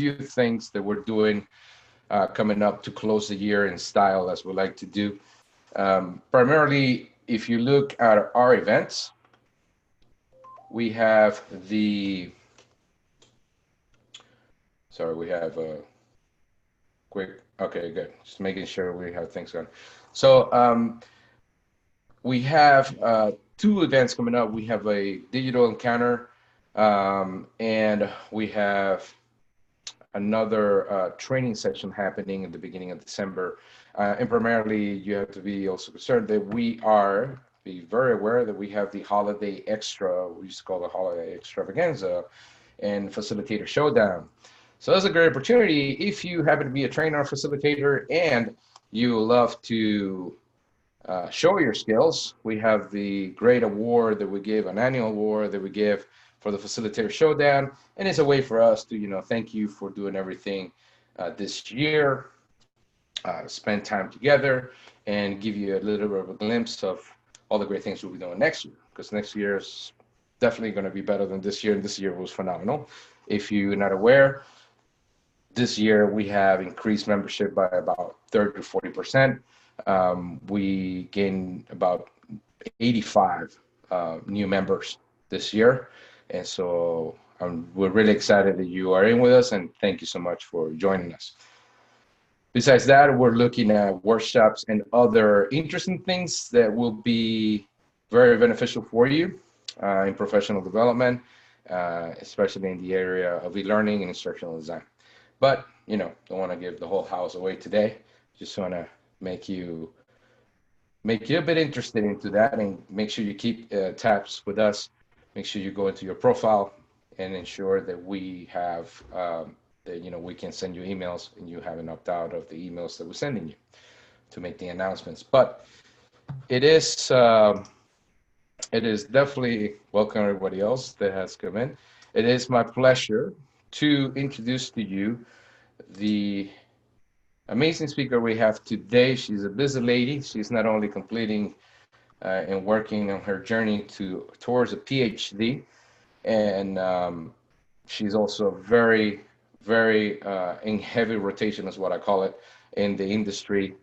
few things that we're doing coming up to close the year in style, as we like to do. Primarily, if you look at our events, we have we have a quick, okay, good. Just making sure we have things going. So we have two events coming up. We have a digital encounter, and we have another training session happening at the beginning of December. And primarily, you have to be also concerned that be very aware that we have the holiday extra, we used to call the holiday extravaganza, and facilitator showdown. So that's a great opportunity if you happen to be a trainer or facilitator and you love to show your skills. We have the great award that we give, an annual award that we give for the facilitator showdown, and it's a way for us to thank you for doing everything this year, spend time together, and give you a little bit of a glimpse of all the great things we'll be doing next year, because next year is definitely going to be better than this year, and this year was phenomenal. If you're not aware, this year we have increased membership by about 30 to 40%. We gained about 85 new members this year. And so we're really excited that you are in with us, and thank you so much for joining us. Besides that, we're looking at workshops and other interesting things that will be very beneficial for you in professional development, especially in the area of e-learning and instructional design. But, don't want to give the whole house away today. Just want to make you a bit interested into that, and make sure you keep tabs with us. Make sure you go into your profile and ensure that we have that we can send you emails and you have an opt-out of the emails that we're sending you to make the announcements. But it is definitely, welcome everybody else that has come in. It is my pleasure to introduce to you the amazing speaker we have today. She's a busy lady. She's not only completing and working on her journey towards a PhD, and she's also very, very in heavy rotation, is what I call it, in the industry.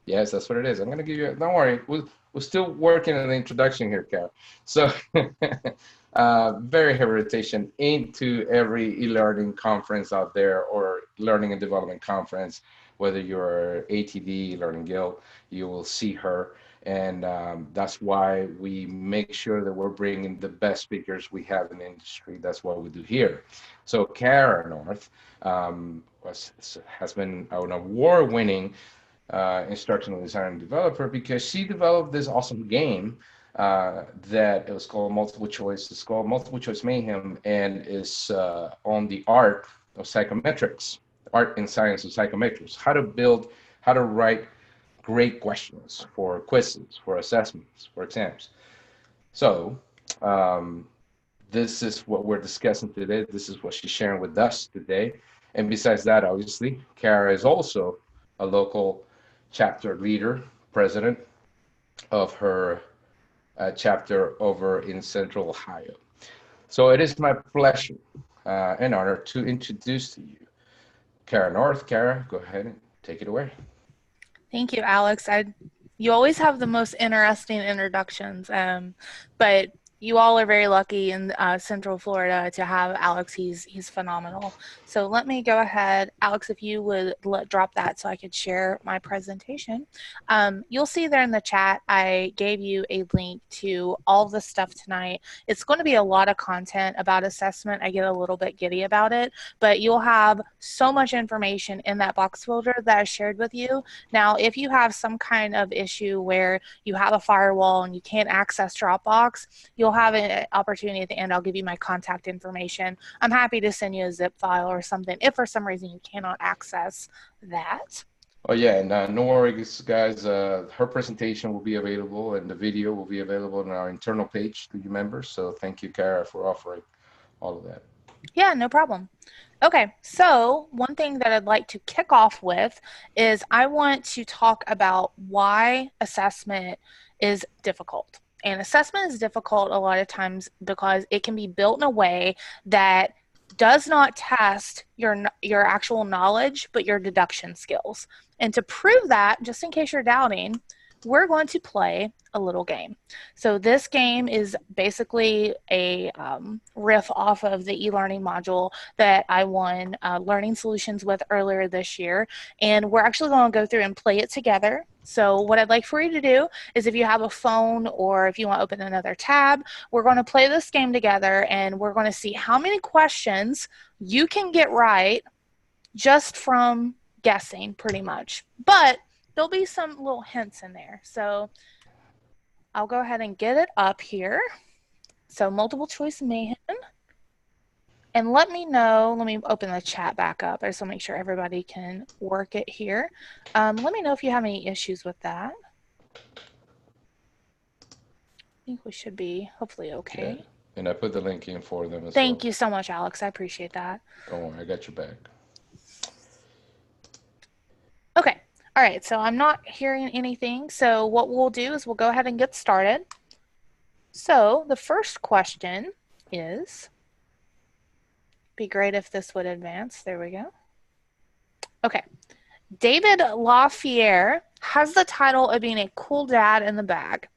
Yes, that's what it is. I'm going to give you, don't worry, we're still working on the introduction here, Cara. So very heavy rotation into every e-learning conference out there, or learning and development conference, whether you're ATD, Learning Guild, you will see her. And that's why we make sure that we're bringing the best speakers we have in the industry. That's what we do here. So Cara North has been an award-winning instructional designer and developer, because she developed this awesome game that it was called Multiple-Choice. It's called Multiple-Choice Mayhem, and is on the art of psychometrics, art and science of psychometrics, how to write great questions for quizzes, for assessments, for exams. So this is what we're discussing today. This is what she's sharing with us today. And besides that, obviously, Cara is also a local chapter leader, president of her chapter over in Central Ohio. So it is my pleasure and honor to introduce to you Cara North. Cara, go ahead and take it away. Thank you, Alex. You always have the most interesting introductions, but you all are very lucky in Central Florida to have Alex. He's phenomenal. So let me go ahead, Alex, if you would drop that so I could share my presentation. You'll see there in the chat, I gave you a link to all the stuff tonight. It's going to be a lot of content about assessment. I get a little bit giddy about it, but you'll have so much information in that box folder that I shared with you. Now, if you have some kind of issue where you have a firewall and you can't access Dropbox, you'll have an opportunity at the end. I'll give you my contact information. I'm happy to send you a zip file or something if for some reason you cannot access that. Oh yeah, and no worries, guys. Her presentation will be available, and the video will be available on our internal page to you members. So thank you, Cara, for offering all of that. Yeah, no problem. Okay, so one thing that I'd like to kick off with is I want to talk about why assessment is difficult. And assessment is difficult a lot of times because it can be built in a way that does not test your actual knowledge, but your deduction skills. And to prove that, just in case you're doubting, we're going to play a little game. So this game is basically a riff off of the e-learning module that I won Learning Solutions with earlier this year. And we're actually going to go through and play it together. So what I'd like for you to do is, if you have a phone or if you want to open another tab, we're going to play this game together, and we're going to see how many questions you can get right just from guessing, pretty much. But there'll be some little hints in there. So I'll go ahead and get it up here. So multiple choice mayhem. And let me know, let me open the chat back up. I just want to make sure everybody can work it here. Let me know if you have any issues with that. I think we should be hopefully okay. Yeah. And I put the link in for them as well. Thank you so much, Alex. I appreciate that. Don't worry, I got your back. Okay. All right. So I'm not hearing anything. So what we'll do is we'll go ahead and get started. So the first question is, be great if this would advance. There we go. Okay. David LaFierre has the title of being a cool dad in the bag.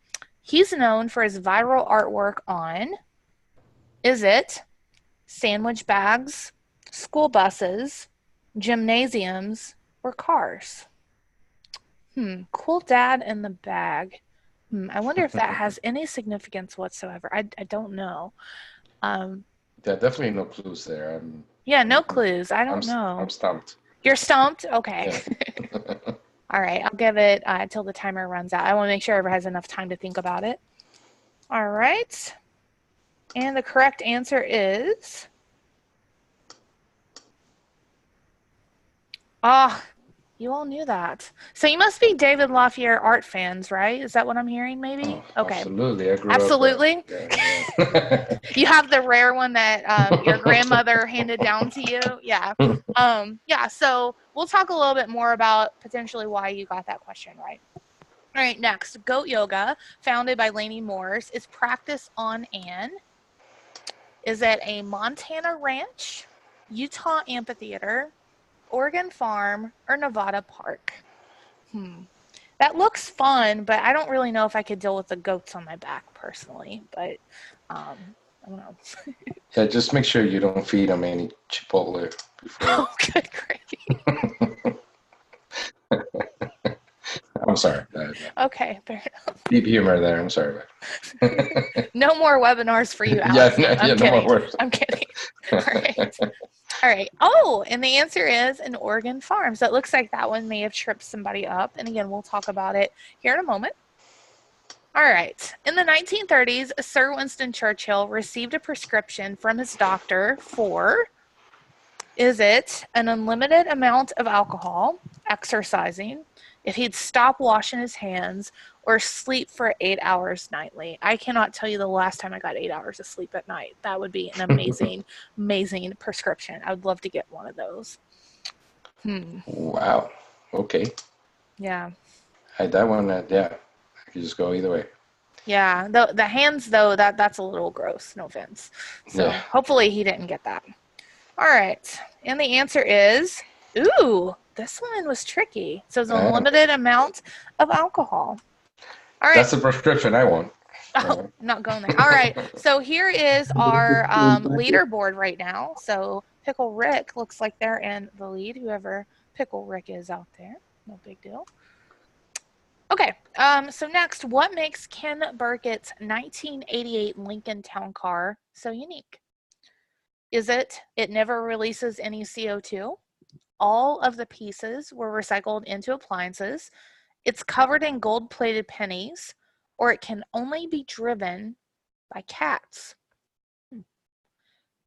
He's known for his viral artwork on, is it sandwich bags, school buses, gymnasiums, or cars? Cool dad in the bag. I wonder if that has any significance whatsoever. I don't know. Yeah, definitely no clues there. Yeah, no clues. I don't know. I'm stumped. You're stumped? Okay. Yeah. All right. I'll give it till the timer runs out. I want to make sure everyone has enough time to think about it. All right. And the correct answer is... you all knew that. So you must be David LaFierre art fans, right? Is that what I'm hearing, maybe? Oh, okay. Absolutely. I grew up yeah. You have the rare one that your grandmother handed down to you? Yeah. Yeah, so we'll talk a little bit more about potentially why you got that question right. All right, next. Goat yoga, founded by Lainey Morse, is practiced on an... Is it a Montana ranch, Utah amphitheater, Oregon farm, or Nevada park? That looks fun, but I don't really know if I could deal with the goats on my back personally. But I don't know. Yeah, just make sure you don't feed them any Chipotle before. Oh, good gravy. I'm sorry. Okay, fair enough. Deep humor there. I'm sorry. No more webinars for you, Alex. No more words. I'm kidding. All right. All right. Oh, and the answer is an Oregon farm. So it looks like that one may have tripped somebody up. And again, we'll talk about it here in a moment. All right. In the 1930s, Sir Winston Churchill received a prescription from his doctor for, is it an unlimited amount of alcohol, exercising, if he'd stop washing his hands, or sleep for 8 hours nightly? I cannot tell you the last time I got 8 hours of sleep at night. That would be an amazing, amazing prescription. I would love to get one of those. Wow. Okay. Yeah. That one, yeah, I could just go either way. Yeah. The hands, though, that's a little gross. No offense. So hopefully he didn't get that. All right. And the answer is, ooh, this one was tricky. So it's an unlimited amount of alcohol. All right. That's the prescription I want. Oh, I'm not going there. All right. So here is our leaderboard right now. So Pickle Rick looks like they're in the lead, whoever Pickle Rick is out there. No big deal. Okay. So next, what makes Ken Burkett's 1988 Lincoln Town Car so unique? Is it never releases any CO2? All of the pieces were recycled into appliances. It's covered in gold-plated pennies, or it can only be driven by cats.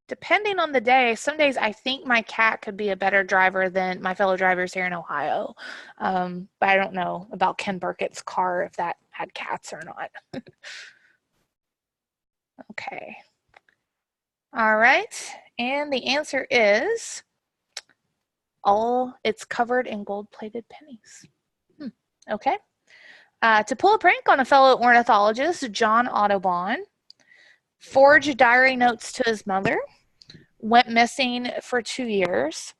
Depending on the day, some days I think my cat could be a better driver than my fellow drivers here in Ohio. But I don't know about Ken Burkett's car, if that had cats or not. Okay. All right. And the answer is, it's covered in gold-plated pennies. Okay. To pull a prank on a fellow ornithologist, John Audubon, forge diary notes to his mother, went missing for 2 years,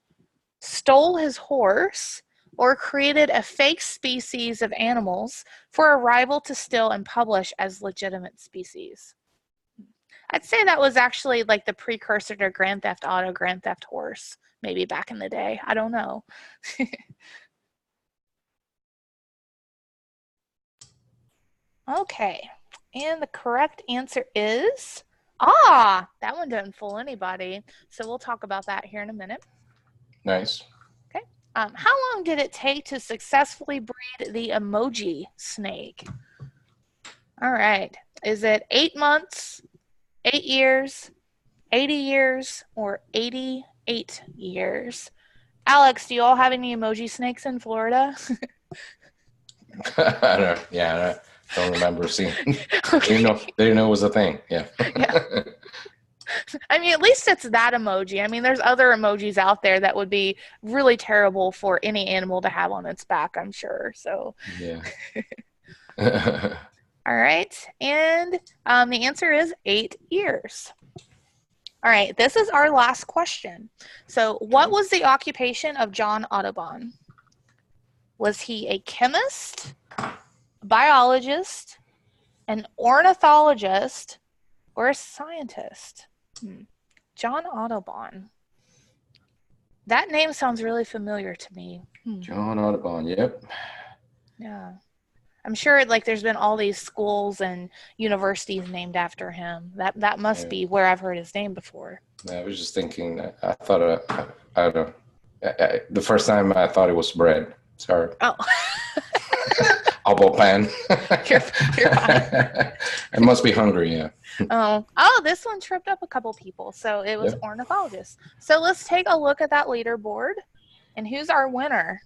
stole his horse, or created a fake species of animals for a rival to steal and publish as legitimate species? I'd say that was actually like the precursor to Grand Theft Auto, Grand Theft Horse, maybe back in the day. I don't know. Okay, and the correct answer is, that one didn't fool anybody. So we'll talk about that here in a minute. Nice. Okay. How long did it take to successfully breed the emoji snake? All right. Is it 8 months, 8 years, 80 years, or 88 years? Alex, do you all have any emoji snakes in Florida? I don't remember seeing. Okay. They didn't know it was a thing. Yeah. Yeah. I mean, at least it's that emoji. I mean, there's other emojis out there that would be really terrible for any animal to have on its back, I'm sure. So, Yeah. all right. And the answer is 8 years. All right. This is our last question. So, what was the occupation of John Audubon? Was he a chemist, biologist, an ornithologist, or a scientist? John Audubon. That name sounds really familiar to me. John Audubon, yep. Yeah. I'm sure like there's been all these schools and universities named after him. That must be where I've heard his name before. I was just thinking, I thought, I don't know. The first time I thought it was bread. Sorry. Oh. Elbow pan. You're fine. I must be hungry, yeah. Oh, this one tripped up a couple people. So it was ornithologist. So let's take a look at that leaderboard. And who's our winner?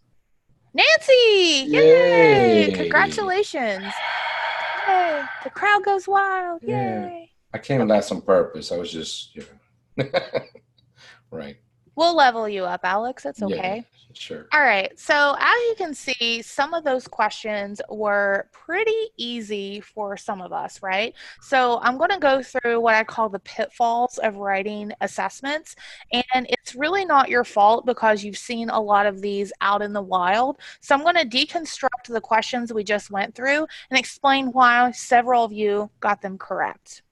Nancy! Yay! Congratulations. Yay. The crowd goes wild. Yay. Yeah. I came last on purpose. I was just, right. We'll level you up, Alex. It's okay. Yeah, sure. All right. So as you can see, some of those questions were pretty easy for some of us, right? So I'm going to go through what I call the pitfalls of writing assessments. And it's really not your fault because you've seen a lot of these out in the wild. So I'm going to deconstruct the questions we just went through and explain why several of you got them correct.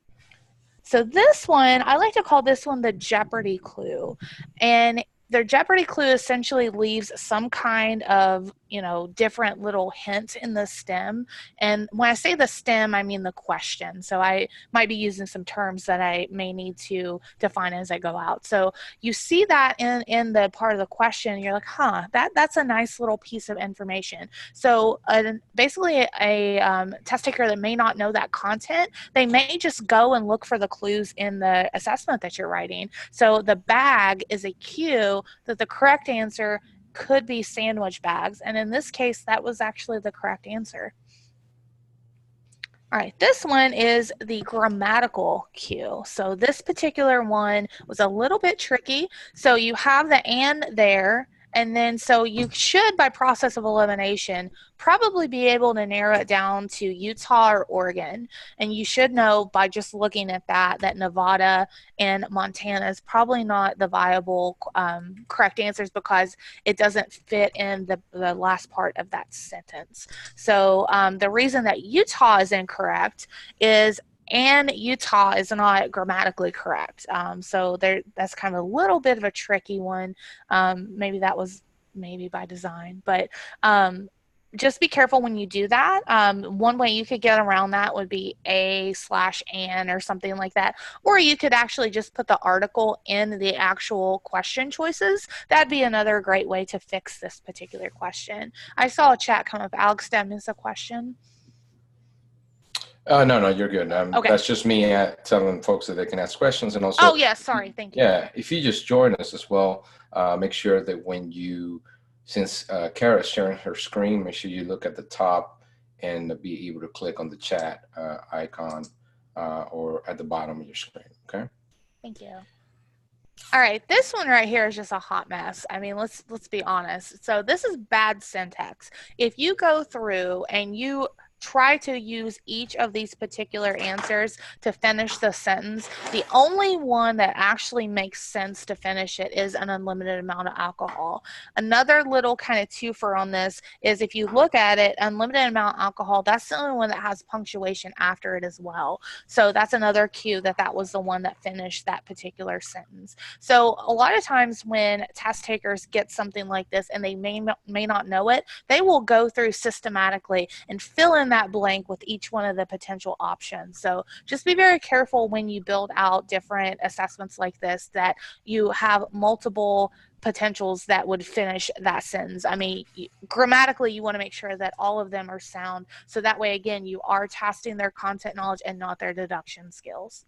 So this one, I like to call this one the Jeopardy Clue. And the Jeopardy Clue essentially leaves some kind of, different little hint in the stem. And when I say the stem, I mean the question. So I might be using some terms that I may need to define as I go out. So you see that in the part of the question, you're like, that's a nice little piece of information. So basically a test taker that may not know that content, they may just go and look for the clues in the assessment that you're writing. So the bag is a cue that the correct answer could be sandwich bags. And in this case, that was actually the correct answer. All right, this one is the grammatical cue. So this particular one was a little bit tricky. So you have the and there, and then so you should, by process of elimination, probably be able to narrow it down to Utah or Oregon. And you should know by just looking at that Nevada and Montana is probably not the viable correct answers because it doesn't fit in the last part of that sentence. So the reason that Utah is incorrect is and Utah is not grammatically correct. So that's kind of a little bit of a tricky one. Maybe that was by design, but just be careful when you do that. One way you could get around that would be a/an or something like that. Or you could actually just put the article in the actual question choices. That'd be another great way to fix this particular question. I saw a chat come up. Alex, did I miss a question? No, you're good. Okay. That's just me telling folks that they can ask questions. And also, sorry. Thank you. Yeah, if you just join us as well, make sure that since Cara is sharing her screen, make sure you look at the top and be able to click on the chat icon or at the bottom of your screen, okay? Thank you. All right, this one right here is just a hot mess. I mean, let's be honest. So this is bad syntax. If you go through and you try to use each of these particular answers to finish the sentence. The only one that actually makes sense to finish it is an unlimited amount of alcohol. Another little kind of twofer on this is if you look at it, unlimited amount of alcohol, that's the only one that has punctuation after it as well. So that's another cue that that was the one that finished that particular sentence. So a lot of times when test takers get something like this and they may not know it, they will go through systematically and fill in that blank with each one of the potential options. So just be very careful when you build out different assessments like this that you have multiple potentials that would finish that sentence. I mean, grammatically, you want to make sure that all of them are sound. So that way, again, you are testing their content knowledge and not their deduction skills.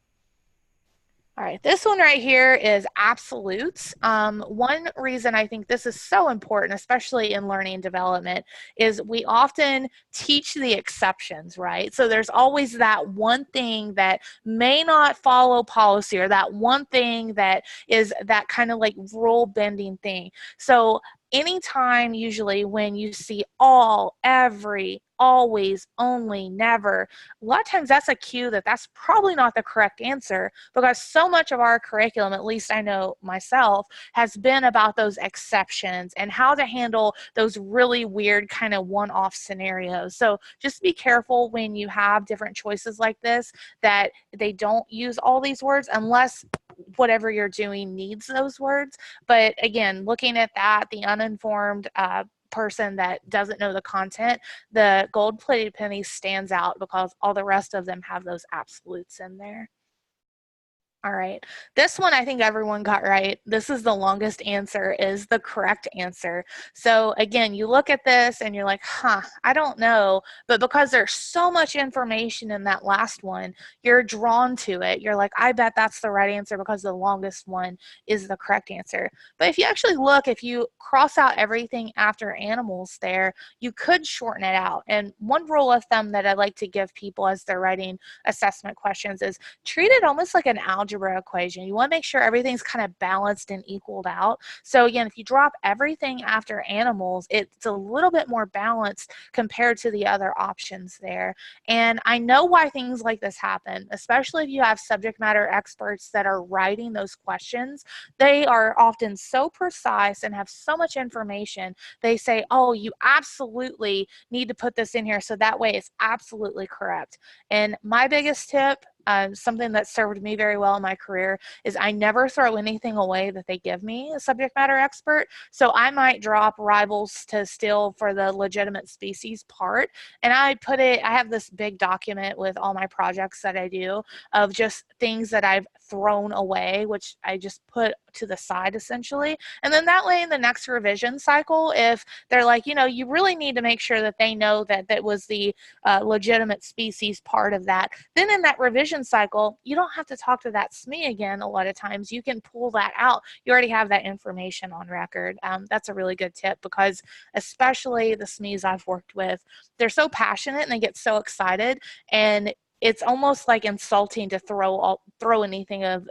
All right, this one right here is absolutes. One reason I think this is so important, especially in learning and development, is we often teach the exceptions, right? So there's always that one thing that may not follow policy, or that one thing that is that kind of like rule bending thing. So anytime usually when you see all, every, always, only, never, a lot of times that's a cue that that's probably not the correct answer, because so much of our curriculum, at least I know myself, has been about those exceptions and how to handle those really weird kind of one-off scenarios. So just be careful when you have different choices like this that they don't use all these words unless whatever you're doing needs those words. But again, looking at that, the uninformed person that doesn't know the content, the gold-plated penny stands out because all the rest of them have those absolutes in there. All right, this one I think everyone got right. This is the longest answer, is the correct answer. So again, you look at this and you're like, I don't know. But because there's so much information in that last one, you're drawn to it. You're like, I bet that's the right answer because the longest one is the correct answer. But if you actually look, if you cross out everything after animals there, you could shorten it out. And one rule of thumb that I like to give people as they're writing assessment questions is treat it almost like an algebra equation. You want to make sure everything's kind of balanced and equaled out. So again, if you drop everything after animals, it's a little bit more balanced compared to the other options there. And I know why things like this happen, especially if you have subject matter experts that are writing those questions. They are often so precise and have so much information. They say, oh, you absolutely need to put this in here so that way it's absolutely correct. And my biggest tip, something that served me very well in my career, is I never throw anything away that they give me, a subject matter expert. So I might drop rivals to steal for the legitimate species part, and I have this big document with all my projects that I do of just things that I've thrown away, which I just put to the side essentially. And then that way in the next revision cycle, if they're like, you really need to make sure that they know that that was the legitimate species part of that, then in that revision cycle, you don't have to talk to that SME again. A lot of times you can pull that out. You already have that information on record. That's a really good tip, because especially the SMEs I've worked with, they're so passionate and they get so excited, and it's almost like insulting to throw anything of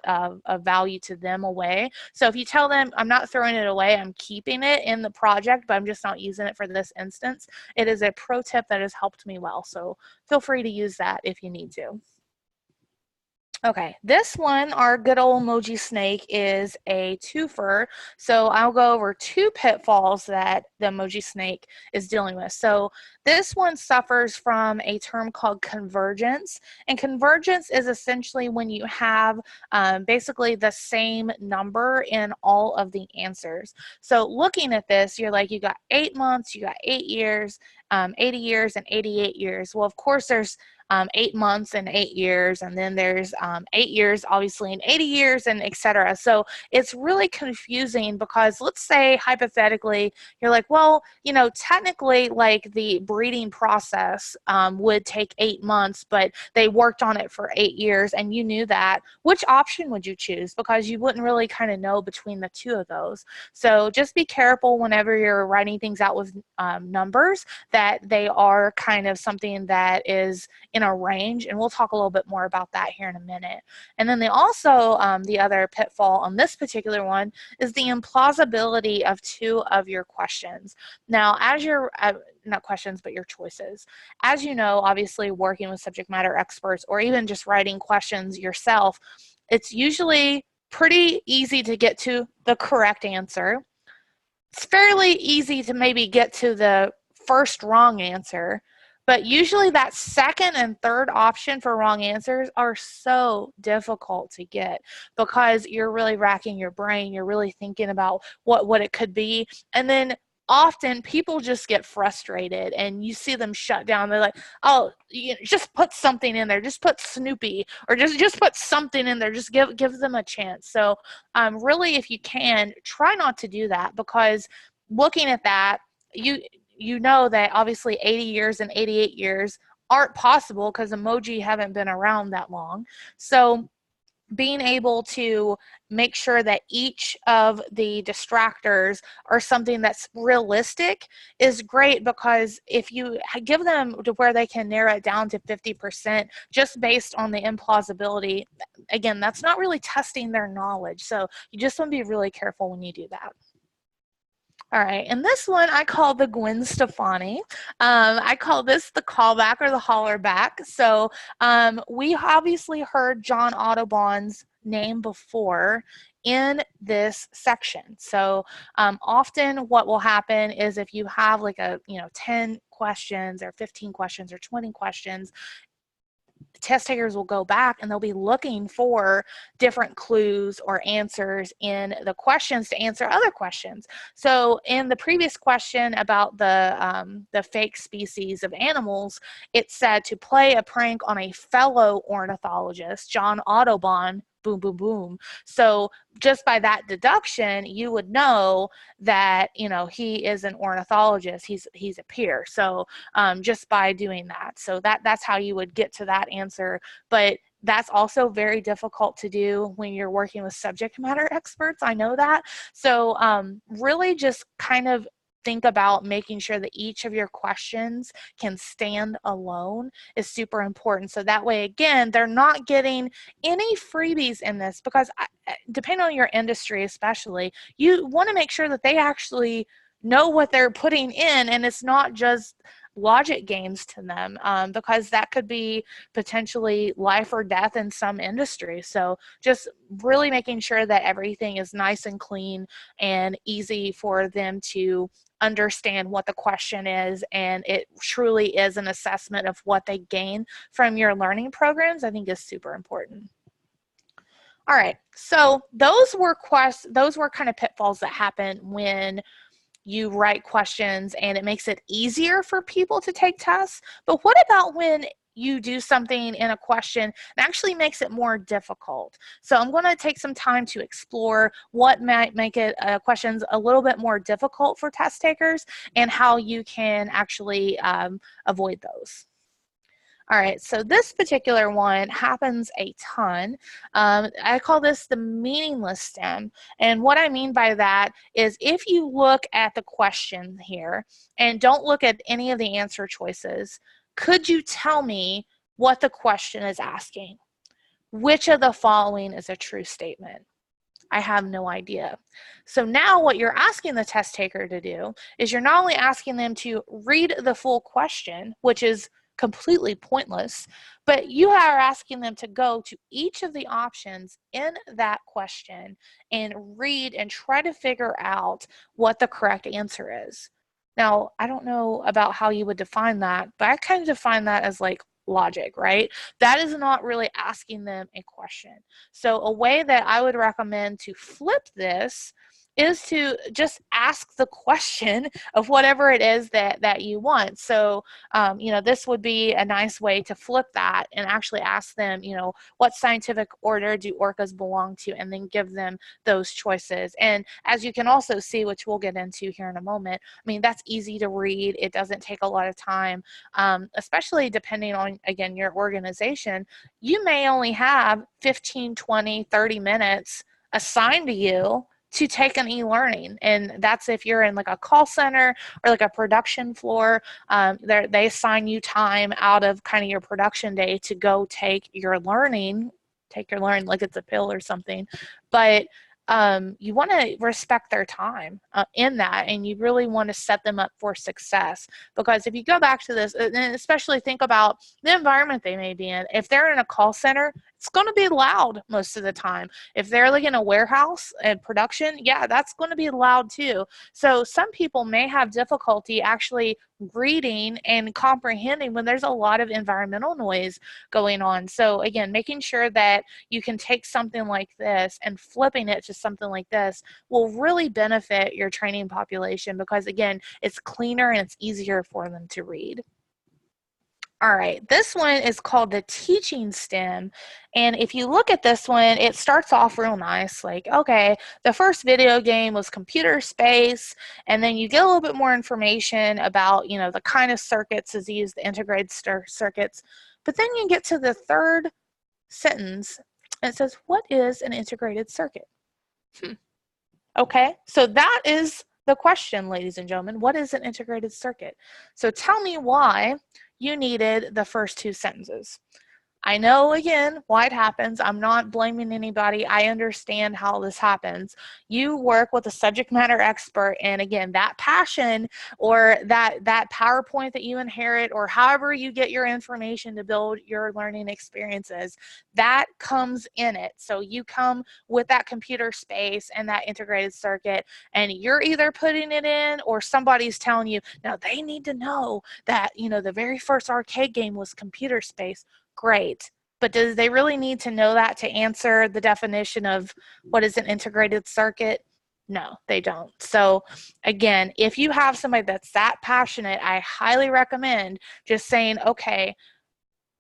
value to them away. So if you tell them, I'm not throwing it away, I'm keeping it in the project, but I'm just not using it for this instance, it is a pro tip that has helped me well. So feel free to use that if you need to. Okay, this one, our good old emoji snake, is a twofer. So I'll go over two pitfalls that the emoji snake is dealing with. So this one suffers from a term called convergence. And convergence is essentially when you have basically the same number in all of the answers. So looking at this, you're like, you got 8 months, you got 8 years, 80 years, and 88 years. Well, of course, there's 8 months and 8 years, and then there's 8 years obviously and 80 years, and etc. So it's really confusing, because let's say hypothetically you're like, well, technically like the breeding process would take 8 months, but they worked on it for 8 years, and you knew that. Which option would you choose? Because you wouldn't really kind of know between the two of those. So just be careful whenever you're writing things out with numbers, that they are kind of something that is in in a range, and we'll talk a little bit more about that here in a minute. And then the other pitfall on this particular one is the implausibility of two of your questions. Now, as your, not questions, but your choices. As you know, obviously working with subject matter experts or even just writing questions yourself, it's usually pretty easy to get to the correct answer. It's fairly easy to maybe get to the first wrong answer, but usually that second and third option for wrong answers are so difficult to get because you're really racking your brain. You're really thinking about what it could be. And then often people just get frustrated and you see them shut down. They're like, oh, just put something in there. Just put Snoopy, or just put something in there. Just give them a chance. So really, if you can, try not to do that, because looking at that, you know that obviously 80 years and 88 years aren't possible because emoji haven't been around that long. So being able to make sure that each of the distractors are something that's realistic is great, because if you give them to where they can narrow it down to 50% just based on the implausibility, again, that's not really testing their knowledge. So you just want to be really careful when you do that. All right, and this one I call the Gwen Stefani. I call this the callback or the holler back. So we obviously heard John Audubon's name before in this section. So often what will happen is if you have like 10 questions or 15 questions or 20 questions, test takers will go back and they'll be looking for different clues or answers in the questions to answer other questions. So in the previous question about the fake species of animals, it said to play a prank on a fellow ornithologist, John Audubon, boom, boom, boom. So just by that deduction, you would know that, he is an ornithologist. He's a peer. So just by doing that. So that's how you would get to that answer. But that's also very difficult to do when you're working with subject matter experts. I know that. So really just kind of think about making sure that each of your questions can stand alone is super important. So that way, again, they're not getting any freebies in this, because depending on your industry especially, you want to make sure that they actually know what they're putting in and it's not just logic games to them, because that could be potentially life or death in some industries. So just really making sure that everything is nice and clean and easy for them to understand what the question is, and it truly is an assessment of what they gain from your learning programs, I think is super important. All right, so those were kind of pitfalls that happen when you write questions and it makes it easier for people to take tests. But what about when you do something in a question that actually makes it more difficult? So I'm going to take some time to explore what might make it questions a little bit more difficult for test takers and how you can actually avoid those. All right, so this particular one happens a ton. I call this the meaningless stem. And what I mean by that is if you look at the question here and don't look at any of the answer choices, could you tell me what the question is asking? Which of the following is a true statement? I have no idea. So now what you're asking the test taker to do is you're not only asking them to read the full question, which is completely pointless, but you are asking them to go to each of the options in that question and read and try to figure out what the correct answer is. Now, I don't know about how you would define that, but I kind of define that as like logic, right? That is not really asking them a question. So a way that I would recommend to flip this is to just ask the question of whatever it is that you want. So, this would be a nice way to flip that and actually ask them, what scientific order do orcas belong to, and then give them those choices. And as you can also see, which we'll get into here in a moment, I mean, that's easy to read. It doesn't take a lot of time, especially depending on, again, your organization. You may only have 15, 20, 30 minutes assigned to you to take an e-learning. And that's if you're in like a call center or like a production floor, they assign you time out of kind of your production day to go take your learning like it's a pill or something. But you want to respect their time in that, and you really want to set them up for success. Because if you go back to this, and especially think about the environment they may be in. If they're in a call center, it's going to be loud most of the time. If they're like in a warehouse and production, yeah, that's going to be loud too. So some people may have difficulty actually reading and comprehending when there's a lot of environmental noise going on. So again, making sure that you can take something like this and flipping it to something like this will really benefit your training population, because again, it's cleaner and it's easier for them to read. All right, this one is called the teaching stem. And if you look at this one, it starts off real nice. Like, okay, the first video game was computer space. And then you get a little bit more information about, you know, the kind of circuits is used, the integrated circuits. But then you get to the third sentence and it says, what is an integrated circuit? Okay, so that is the question, ladies and gentlemen. What is an integrated circuit? So tell me why you needed the first two sentences. I know, again, why it happens. I'm not blaming anybody. I understand how this happens. You work with a subject matter expert, and again, that passion or that PowerPoint that you inherit, or however you get your information to build your learning experiences, that comes in it. So you come with that computer space and that integrated circuit, and you're either putting it in or somebody's telling you, now they need to know that, you know, the very first arcade game was computer space. Great. But do they really need to know that to answer the definition of what is an integrated circuit? No, they don't. So again, if you have somebody that's that passionate, I highly recommend just saying, okay,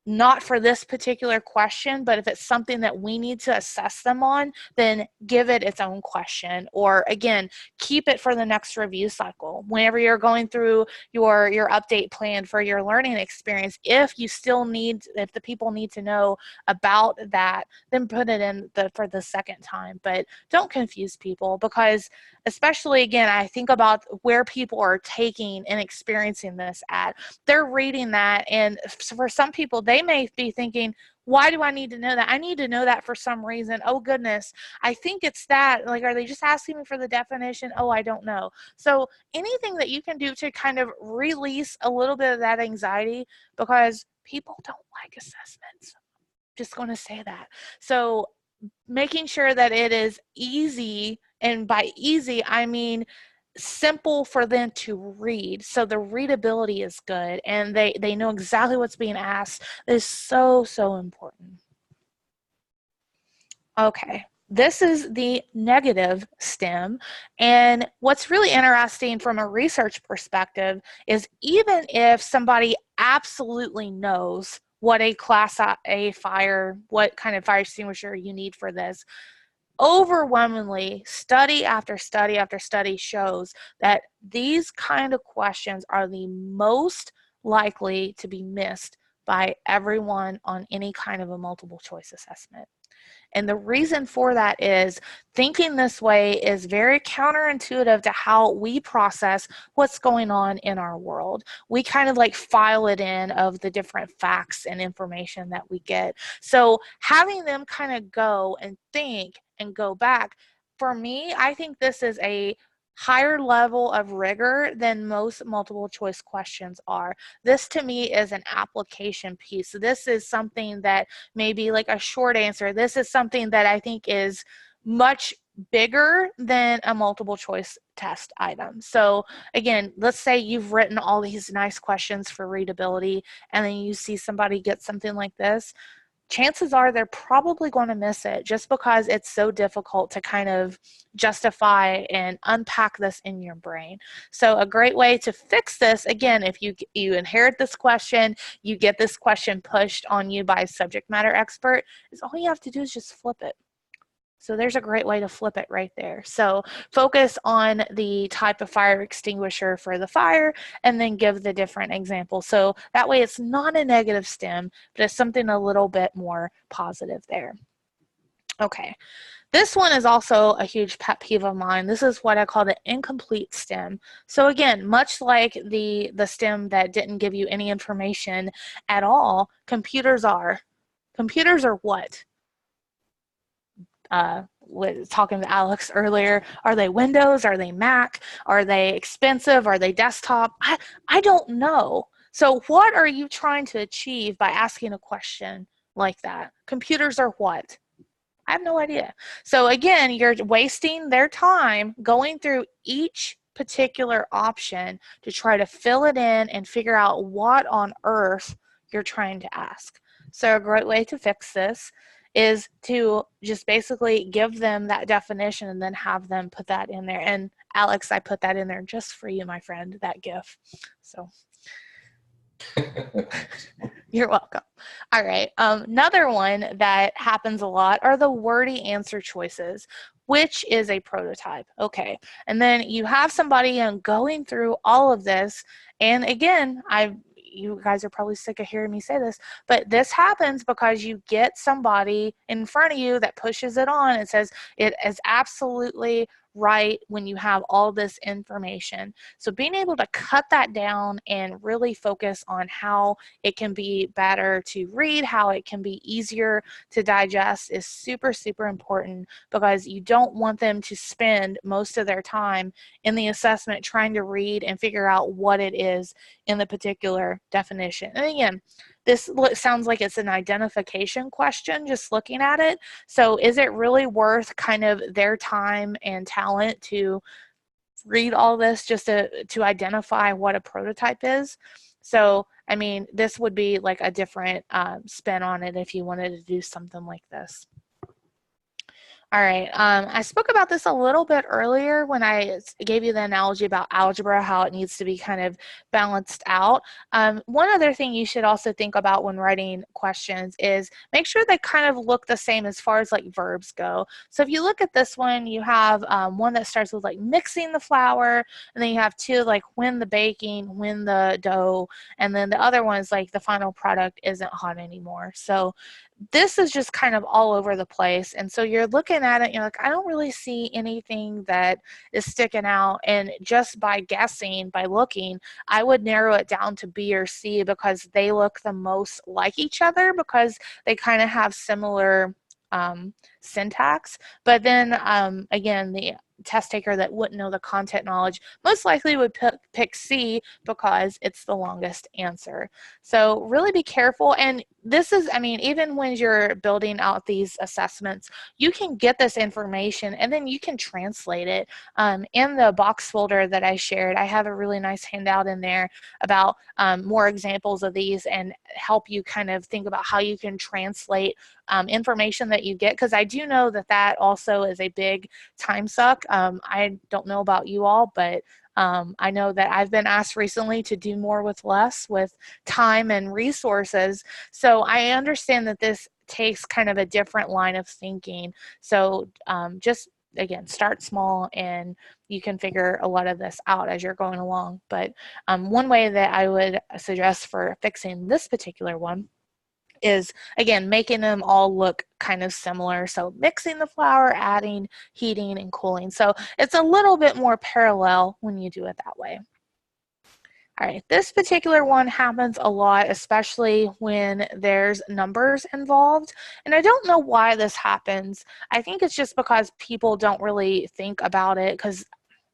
not for this particular question, but if it's something that we need to assess them on, then give it its own question. Or again, keep it for the next review cycle. Whenever you're going through your update plan for your learning experience, if the people need to know about that, then put it in for the second time. But don't confuse people, because especially, again, I think about where people are taking and experiencing this at. They're reading that, and for some people, they may be thinking, why do I need to know that? I need to know that for some reason. Oh, goodness, I think it's that. Like, are they just asking me for the definition? Oh, I don't know. So anything that you can do to kind of release a little bit of that anxiety, because people don't like assessments. Just going to say that. So making sure that it is easy, and by easy, I mean simple for them to read, so the readability is good and they know exactly what's being asked. That is so important. Okay, this is the negative stem, and what's really interesting from a research perspective is even if somebody absolutely knows what a class A fire, what kind of fire extinguisher you need for this, overwhelmingly, study after study after study shows that these kind of questions are the most likely to be missed by everyone on any kind of a multiple choice assessment. And the reason for that is thinking this way is very counterintuitive to how we process what's going on in our world. We kind of like file it in of the different facts and information that we get. So having them kind of go and think and go back, for me, I think this is a higher level of rigor than most multiple choice questions are. This to me is an application piece. This is something that may be like a short answer. This is something that I think is much bigger than a multiple choice test item. So again, let's say you've written all these nice questions for readability, and then you see somebody get something like this. Chances are they're probably going to miss it just because it's so difficult to kind of justify and unpack this in your brain. So a great way to fix this, again, if you inherit this question, you get this question pushed on you by a subject matter expert, is all you have to do is just flip it. So there's a great way to flip it right there. So focus on the type of fire extinguisher for the fire, and then give the different examples. So that way it's not a negative stem, but it's something a little bit more positive there. Okay. This one is also a huge pet peeve of mine. This is what I call the incomplete stem. So again, much like the stem that didn't give you any information at all, computers are. Computers are what? Was talking to Alex earlier. Are they Windows? Are they Mac? Are they expensive? Are they desktop? I don't know. So what are you trying to achieve by asking a question like that? Computers are what? I have no idea. So again, you're wasting their time going through each particular option to try to fill it in and figure out what on earth you're trying to ask. So a great way to fix this is to just basically give them that definition and then have them put that in there. And Alex, I put that in there just for you, my friend, that GIF. So you're welcome. All right. Another one that happens a lot are the wordy answer choices, which is a prototype. Okay. And then you have somebody going through all of this. And again, you guys are probably sick of hearing me say this, but this happens because you get somebody in front of you that pushes it on and says it is absolutely right when you have all this information. So being able to cut that down and really focus on how it can be better to read, how it can be easier to digest is super, super important, because you don't want them to spend most of their time in the assessment trying to read and figure out what it is in the particular definition. And again, this sounds like it's an identification question just looking at it. So is it really worth kind of their time and talent to read all this just to identify what a prototype is? So, I mean, this would be like a different spin on it if you wanted to do something like this. All right. I spoke about this a little bit earlier when I gave you the analogy about algebra, how it needs to be kind of balanced out. One other thing you should also think about when writing questions is make sure they kind of look the same as far as like verbs go. So if you look at this one, you have one that starts with like mixing the flour, and then you have two like when the baking, when the dough, and then the other one is like the final product isn't hot anymore. So this is just kind of all over the place. And so you're looking at it, and you're like, I don't really see anything that is sticking out. And just by guessing, by looking, I would narrow it down to B or C because they look the most like each other because they kind of have similar syntax. But then again, the test taker that wouldn't know the content knowledge most likely would pick C because it's the longest answer. So really be careful. And this is, I mean, even when you're building out these assessments, you can get this information and then you can translate it. In the box folder that I shared, I have a really nice handout in there about more examples of these and help you kind of think about how you can translate information that you get, because I do know that that also is a big time suck. I don't know about you all, but I know that I've been asked recently to do more with less with time and resources. So I understand that this takes kind of a different line of thinking. So just again, start small and you can figure a lot of this out as you're going along. But one way that I would suggest for fixing this particular one is, again, making them all look kind of similar. So mixing the flour, adding, heating, and cooling. So it's a little bit more parallel when you do it that way. All right, this particular one happens a lot, especially when there's numbers involved. And I don't know why this happens. I think it's just because people don't really think about it, because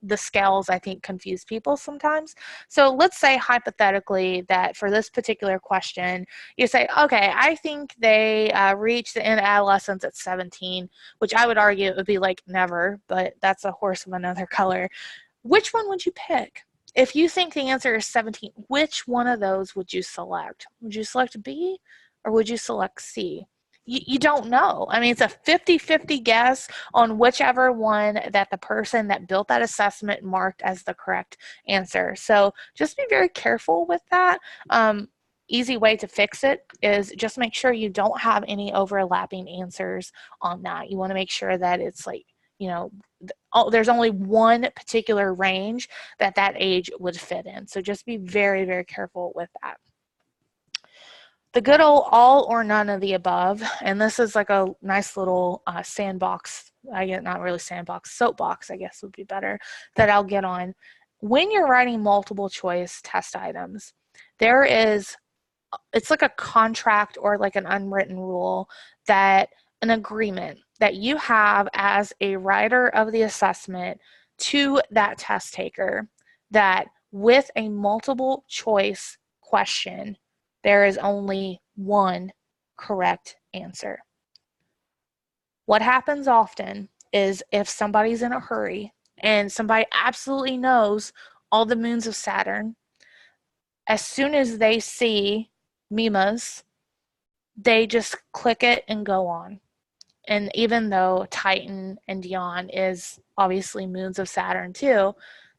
the scales, I think, confuse people sometimes. So let's say hypothetically that for this particular question, you say, okay, I think they reach the end of adolescence at 17, which I would argue it would be like never, but that's a horse of another color. Which one would you pick? If you think the answer is 17, which one of those would you select? Would you select B or would you select C? You don't know. I mean, it's a 50-50 guess on whichever one that the person that built that assessment marked as the correct answer. So just be very careful with that. Easy way to fix it is just make sure you don't have any overlapping answers on that. You want to make sure that it's like, you know, there's only one particular range that age would fit in. So just be very, very careful with that. The good old all or none of the above, and this is like a nice little sandbox, not really sandbox, soapbox, I guess would be better, that I'll get on. When you're writing multiple choice test items, it's like a contract or like an unwritten rule, that an agreement that you have as a writer of the assessment to that test taker, that with a multiple choice question, there is only one correct answer. What happens often is if somebody's in a hurry and somebody absolutely knows all the moons of Saturn, as soon as they see Mimas, they just click it and go on. And even though Titan and Dion is obviously moons of Saturn too,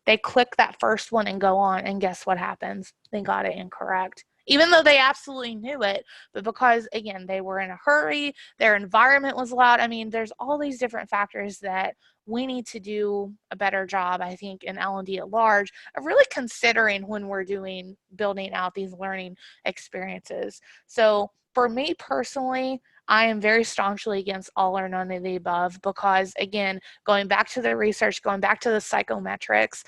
they click that first one and go on, and guess what happens? They got it incorrect. Even though they absolutely knew it, but because, again, they were in a hurry, their environment was loud. I mean, there's all these different factors that we need to do a better job, I think, in L&D at large, of really considering when we're building out these learning experiences. So for me personally, I am very staunchly against all or none of the above because, again, going back to the research, going back to the psychometrics,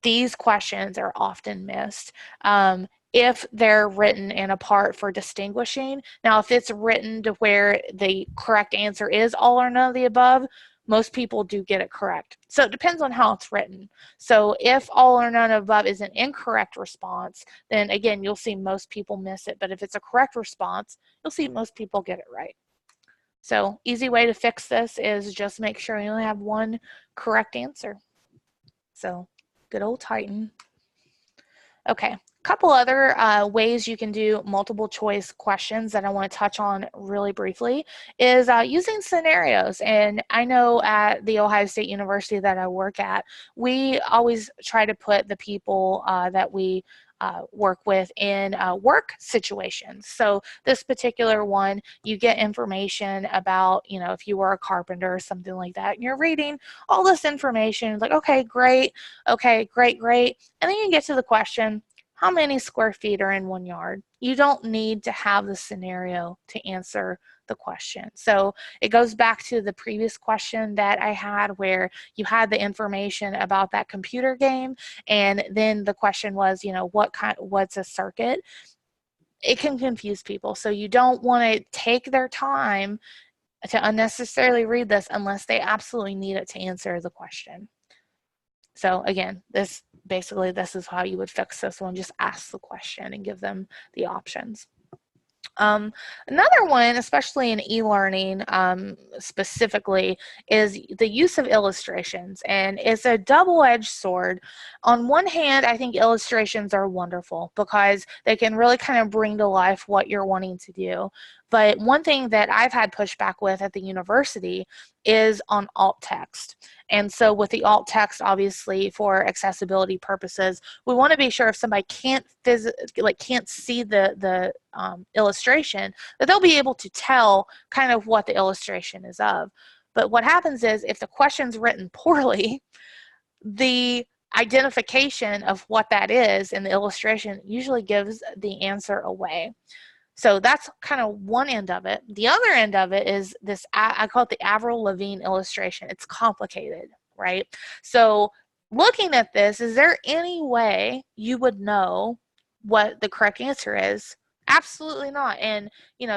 these questions are often missed. If they're written in a part for distinguishing. Now, if it's written to where the correct answer is all or none of the above, most people do get it correct. So it depends on how it's written. So if all or none of above is an incorrect response, then again, you'll see most people miss it. But if it's a correct response, you'll see most people get it right. So easy way to fix this is just make sure you only have one correct answer. So good old Titan. Okay, a couple other ways you can do multiple choice questions that I want to touch on really briefly is using scenarios. And I know at the Ohio State University that I work at, we always try to put the people that we work with in work situations. So this particular one, you get information about, if you were a carpenter or something like that, and you're reading all this information, like, okay, great, great. And then you get to the question, how many square feet are in 1 yard? You don't need to have the scenario to answer the question. So it goes back to the previous question that I had where you had the information about that computer game, and then the question was, what's a circuit? It can confuse people. So you don't want to take their time to unnecessarily read this unless they absolutely need it to answer the question. So again, this is how you would fix this one. Just ask the question and give them the options. Another one, especially in e-learning specifically, is the use of illustrations. And it's a double-edged sword. On one hand, I think illustrations are wonderful because they can really kind of bring to life what you're wanting to do. But one thing that I've had pushback with at the university is on alt text. And so with the alt text, obviously for accessibility purposes, we want to be sure if somebody can't see the illustration, that they'll be able to tell kind of what the illustration is of. But what happens is if the question's written poorly, the identification of what that is in the illustration usually gives the answer away. So that's kind of one end of it. The other end of it is this, I call it the Avril Lavigne illustration. It's complicated, right? So looking at this, is there any way you would know what the correct answer is? Absolutely not. And,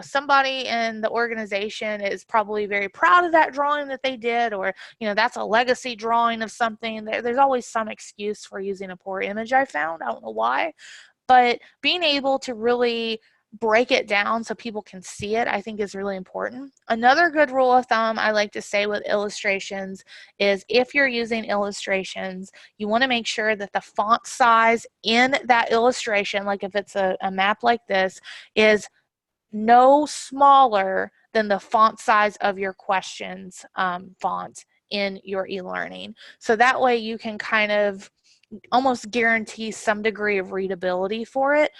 somebody in the organization is probably very proud of that drawing that they did, or, that's a legacy drawing of something. There's always some excuse for using a poor image, I found. I don't know why. But being able to really break it down so people can see it, I think is really important. Another good rule of thumb I like to say with illustrations is if you're using illustrations, you want to make sure that the font size in that illustration, like if it's a map like this, is no smaller than the font size of your questions font in your e-learning. So that way you can kind of almost guarantee some degree of readability for it.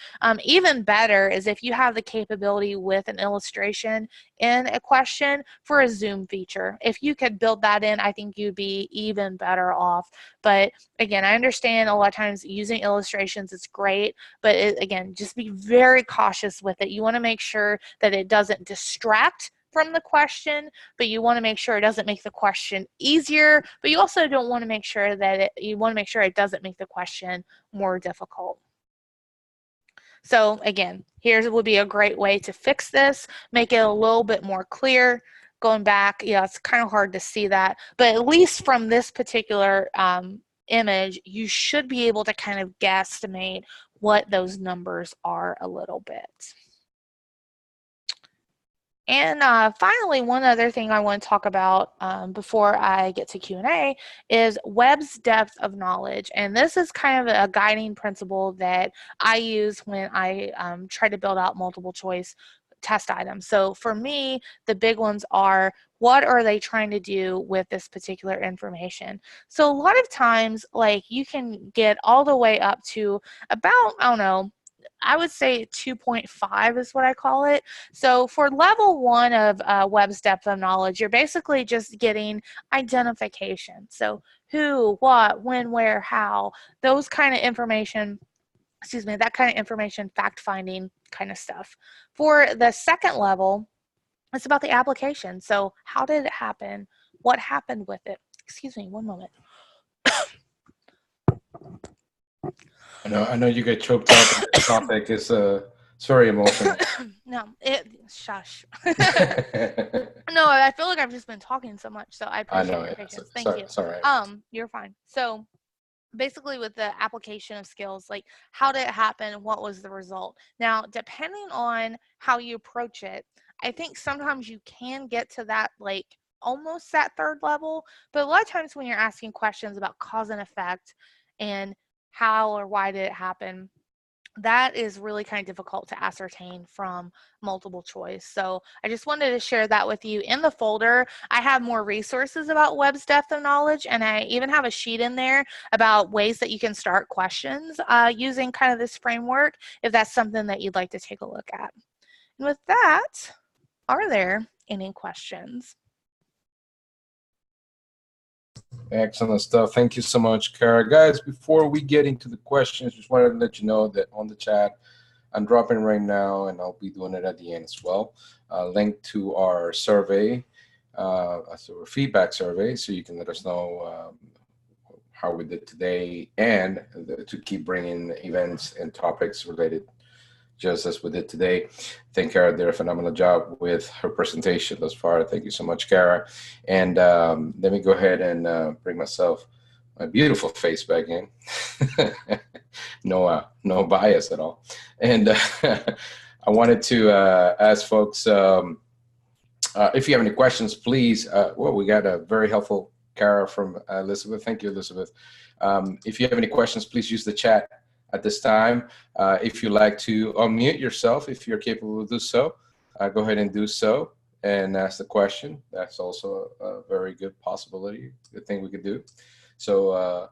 Even better is if you have the capability with an illustration in a question for a zoom feature. If you could build that in, I think you'd be even better off. But again, I understand a lot of times using illustrations is great, but again, just be very cautious with it. You want to make sure that it doesn't distract from the question, but you want to make sure it doesn't make the question easier, but you also don't want to make sure that you want to make sure it doesn't make the question more difficult. So again, here's would be a great way to fix this, make it a little bit more clear. Going back, yeah, it's kind of hard to see that, but at least from this particular image, you should be able to kind of guesstimate what those numbers are a little bit. And finally, one other thing I want to talk about before I get to Q&A is Webb's depth of knowledge. And this is kind of a guiding principle that I use when I try to build out multiple choice test items. So for me, the big ones are, what are they trying to do with this particular information? So a lot of times, like, you can get all the way up to about, I don't know, I would say 2.5 is what I call it. So for level 1 of Webb's depth of knowledge, you're basically just getting identification. So who, what, when, where, how, those kind of information, excuse me, that kind of information, fact-finding kind of stuff. For the second level, it's about the application. So how did it happen? What happened with it? Excuse me, one moment. I know you get choked up. The topic is it's very emotional. No, shush. No, I feel like I've just been talking so much, so I appreciate your patience. Thank you. It's all right. You're fine. So basically with the application of skills, like, how did it happen? What was the result? Now, depending on how you approach it, I think sometimes you can get to that, like, almost that third level, but a lot of times when you're asking questions about cause and effect and how or why did it happen, that is really kind of difficult to ascertain from multiple choice. So I just wanted to share that with you. In the folder, I have more resources about Webb's depth of knowledge, and I even have a sheet in there about ways that you can start questions using kind of this framework, if that's something that you'd like to take a look at. And with that, are there any questions? Excellent stuff. Thank you so much, Cara. Guys, before we get into the questions, just wanted to let you know that on the chat, I'm dropping right now, and I'll be doing it at the end as well, a link to our survey, so our feedback survey, so you can let us know how we did today, and to keep bringing events and topics related just as we did today. I think Cara did a phenomenal job with her presentation thus far. Thank you so much, Cara. And let me go ahead and bring my beautiful face back in. No bias at all. And I wanted to ask folks, if you have any questions, please. Well, we got a very helpful Cara from Elizabeth. Thank you, Elizabeth. If you have any questions, please use the chat at this time. If you'd like to unmute yourself, if you're capable of do so, go ahead and do so and ask the question. That's also a very good possibility, good thing we could do. So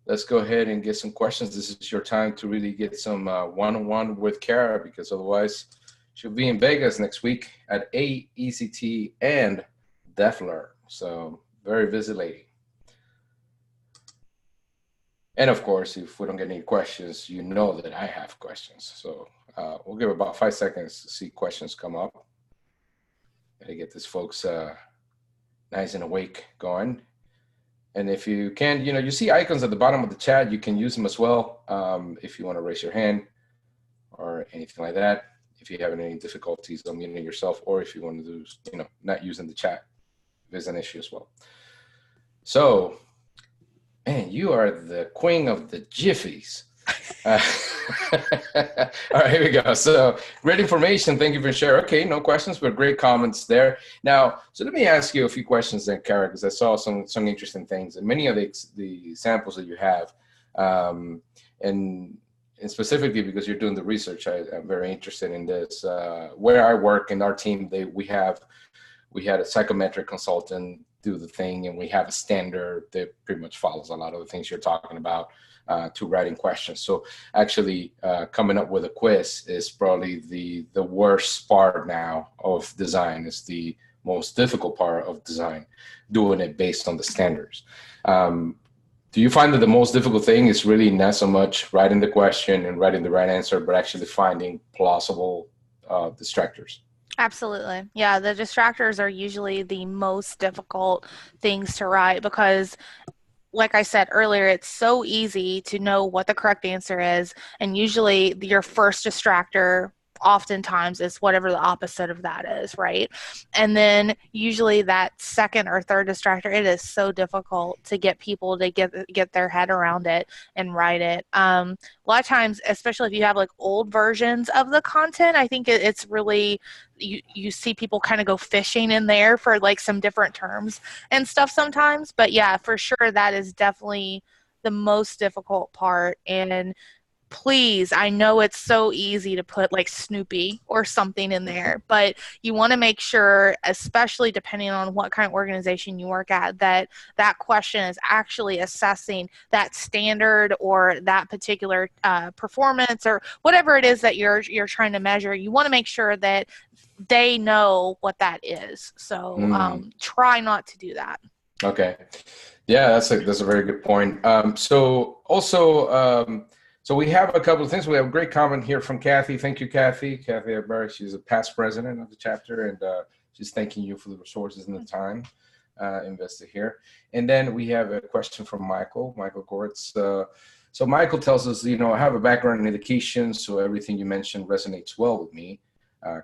let's go ahead and get some questions. This is your time to really get some one-on-one with Cara, because otherwise she'll be in Vegas next week at AECT and DefLearn. So very busy lady. And of course, if we don't get any questions, you know that I have questions. So we'll give about 5 seconds to see questions come up. Gotta get these folks nice and awake going. And if you can, you see icons at the bottom of the chat, you can use them as well if you want to raise your hand or anything like that. If you have any difficulties unmuting yourself, or if you want to do, not using the chat, there's an issue as well. So, man, you are the queen of the jiffies. All right, here we go. So great information. Thank you for sharing. Okay, no questions, but great comments there. Now, so let me ask you a few questions then, Cara, because I saw some interesting things, and many of the samples that you have, and specifically because you're doing the research, I'm very interested in this. Where I work in our team, we had a psychometric consultant do the thing, and we have a standard that pretty much follows a lot of the things you're talking about. to writing questions. So actually coming up with a quiz is probably the worst part now of design. It's the most difficult part of design, doing it based on the standards. Do you find that the most difficult thing is really not so much writing the question and writing the right answer, but actually finding plausible distractors? Absolutely. Yeah, the distractors are usually the most difficult things to write because, like I said earlier, it's so easy to know what the correct answer is. And usually your first distractor oftentimes is whatever the opposite of that is, right? And then usually that second or third distractor, it is so difficult to get people to get their head around it and write it. A lot of times, especially if you have like old versions of the content, I think it's really, you see people kind of go fishing in there for like some different terms and stuff sometimes. But yeah, for sure, that is definitely the most difficult part. And please, I know it's so easy to put like Snoopy or something in there, but you want to make sure, especially depending on what kind of organization you work at, that that question is actually assessing that standard or that particular performance or whatever it is that you're trying to measure. You want to make sure that they know what that is. So try not to do that. Okay. Yeah, that's a very good point. So we have a couple of things. We have a great comment here from Kathy. Thank you, Kathy. Kathy Abbar, she's a past president of the chapter, and she's thanking you for the resources and the time invested here. And then we have a question from Michael Gortz. So Michael tells us, I have a background in education, so everything you mentioned resonates well with me